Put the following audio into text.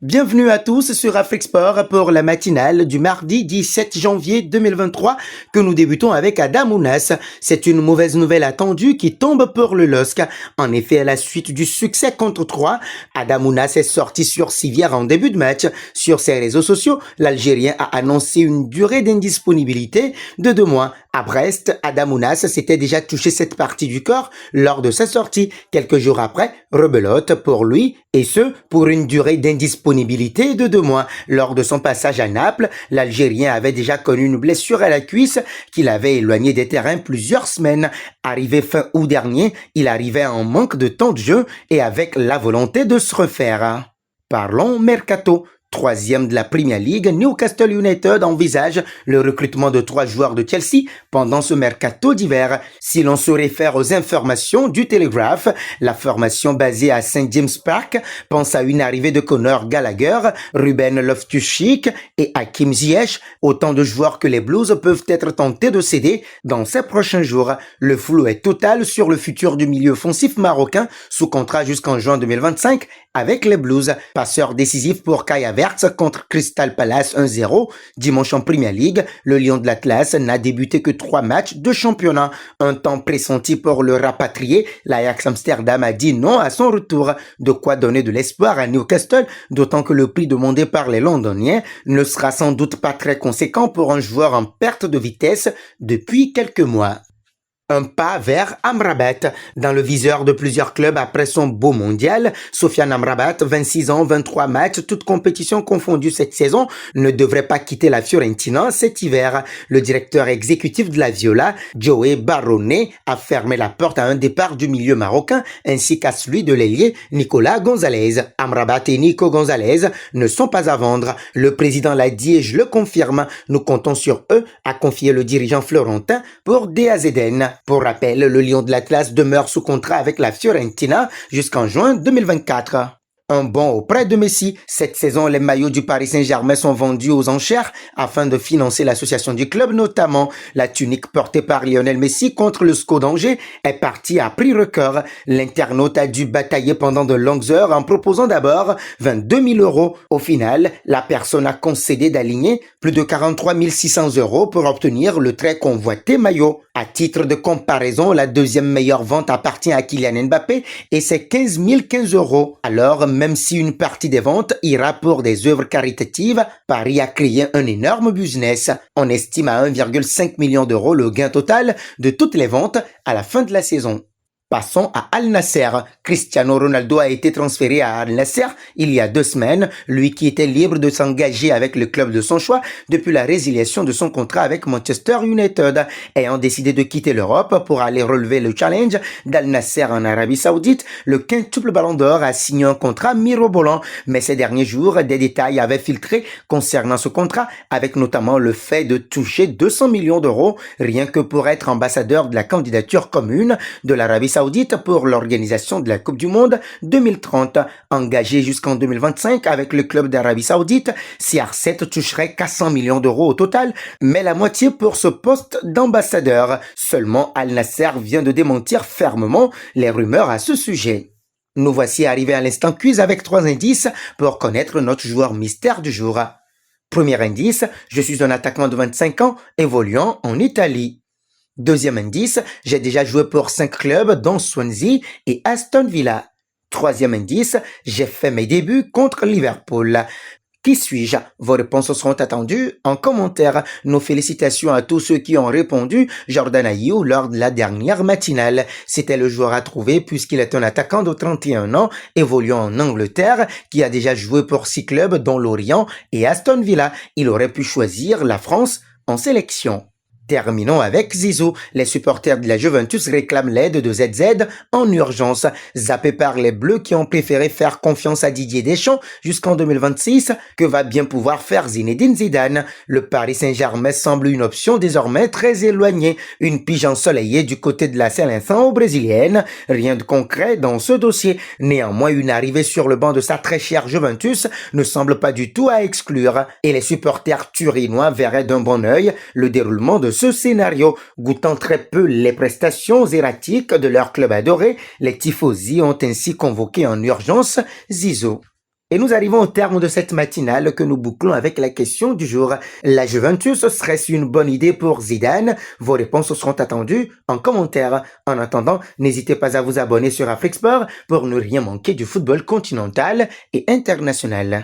Bienvenue à tous sur Afrique Sport pour la matinale du mardi 17 janvier 2023 que nous débutons avec Adam Ounas. C'est une mauvaise nouvelle attendue qui tombe pour le LOSC. En effet, à la suite du succès contre 3, Adam Ounas est sorti sur civière en début de match. Sur ses réseaux sociaux, l'Algérien a annoncé une durée d'indisponibilité de 2 mois. À Brest, Adam Ounas s'était déjà touché cette partie du corps lors de sa sortie. Quelques jours après, rebelote pour lui, et ce, pour une durée d'indisponibilité de 2 mois. Lors de son passage à Naples, l'Algérien avait déjà connu une blessure à la cuisse qui l'avait éloigné des terrains plusieurs semaines. Arrivé fin août dernier, il arrivait en manque de temps de jeu et avec la volonté de se refaire. Parlons mercato. Troisième de la Premier League, Newcastle United envisage le recrutement de 3 joueurs de Chelsea pendant ce mercato d'hiver. Si l'on se réfère aux informations du Telegraph, la formation basée à St. James Park pense à une arrivée de Conor Gallagher, Ruben Loftus-Cheek et Hakim Ziyech, autant de joueurs que les Blues peuvent être tentés de céder dans ces prochains jours. Le flou est total sur le futur du milieu offensif marocain sous contrat jusqu'en juin 2025 avec les Blues. Passeur décisif pour Kai Havertz contre Crystal Palace 1-0. Dimanche en Premier League, le Lion de l'Atlas n'a débuté que 3 matchs de championnat. Un temps pressenti pour le rapatrier, l'Ajax Amsterdam a dit non à son retour. De quoi donner de l'espoir à Newcastle, d'autant que le prix demandé par les Londoniens ne sera sans doute pas très conséquent pour un joueur en perte de vitesse depuis quelques mois. Un pas vers Amrabat. Dans le viseur de plusieurs clubs après son beau mondial, Sofiane Amrabat, 26 ans, 23 matchs, toutes compétitions confondues cette saison, ne devrait pas quitter la Fiorentina cet hiver. Le directeur exécutif de la Viola, Joey Barone, a fermé la porte à un départ du milieu marocain ainsi qu'à celui de l'ailier Nicolas Gonzalez. Amrabat et Nico Gonzalez ne sont pas à vendre. Le président l'a dit et je le confirme. Nous comptons sur eux, a confié le dirigeant florentin pour DAZN. Pour rappel, le Lion de l'Atlas demeure sous contrat avec la Fiorentina jusqu'en juin 2024. Un bond auprès de Messi. Cette saison, les maillots du Paris Saint-Germain sont vendus aux enchères afin de financer l'association du club, notamment. La tunique portée par Lionel Messi contre le SCO d'Angers est partie à prix record. L'internaute a dû batailler pendant de longues heures en proposant d'abord 22 000 euros. Au final, la personne a concédé d'aligner plus de 43 600 euros pour obtenir le très convoité maillot. À titre de comparaison, la deuxième meilleure vente appartient à Kylian Mbappé et c'est 15 015 euros. Alors, même si une partie des ventes ira pour des œuvres caritatives, Paris a créé un énorme business. On estime à 1,5 million d'euros le gain total de toutes les ventes à la fin de la saison. Passons à Al Nasser. Cristiano Ronaldo a été transféré à Al Nasser il y a 2 semaines, lui qui était libre de s'engager avec le club de son choix depuis la résiliation de son contrat avec Manchester United. Ayant décidé de quitter l'Europe pour aller relever le challenge d'Al Nasser en Arabie Saoudite, le quintuple Ballon d'Or a signé un contrat mirobolant. Mais ces derniers jours, des détails avaient filtré concernant ce contrat, avec notamment le fait de toucher 200 millions d'euros rien que pour être ambassadeur de la candidature commune de l'Arabie Saoudite pour l'organisation de la Coupe du Monde 2030. Engagé jusqu'en 2025 avec le club d'Arabie Saoudite, CR7 toucherait 400 millions d'euros au total, mais la moitié pour ce poste d'ambassadeur. Seulement, Al Nasser vient de démentir fermement les rumeurs à ce sujet. Nous voici arrivés à l'instant quiz avec 3 indices pour connaître notre joueur mystère du jour. Premier indice, je suis un attaquant de 25 ans évoluant en Italie. Deuxième indice, j'ai déjà joué pour 5 clubs dont Swansea et Aston Villa. Troisième indice, j'ai fait mes débuts contre Liverpool. Qui suis-je? Vos réponses seront attendues en commentaire. Nos félicitations à tous ceux qui ont répondu Jordan Ayew lors de la dernière matinale. C'était le joueur à trouver puisqu'il est un attaquant de 31 ans évoluant en Angleterre qui a déjà joué pour 6 clubs dont Lorient et Aston Villa. Il aurait pu choisir la France en sélection. Terminons avec Zizou. Les supporters de la Juventus réclament l'aide de ZZ en urgence. Zappé par les Bleus qui ont préféré faire confiance à Didier Deschamps jusqu'en 2026, que va bien pouvoir faire Zinedine Zidane? Le Paris Saint-Germain semble une option désormais très éloignée. Une pige ensoleillée du côté de la Seleção brésilienne. Rien de concret dans ce dossier. Néanmoins, une arrivée sur le banc de sa très chère Juventus ne semble pas du tout à exclure. Et les supporters turinois verraient d'un bon œil le déroulement de ce scénario. Goûtant très peu les prestations erratiques de leur club adoré, les tifosi ont ainsi convoqué en urgence Zizou. Et nous arrivons au terme de cette matinale que nous bouclons avec la question du jour. La Juventus serait-ce une bonne idée pour Zidane? Vos réponses seront attendues en commentaire. En attendant, n'hésitez pas à vous abonner sur Afrique Sport pour ne rien manquer du football continental et international.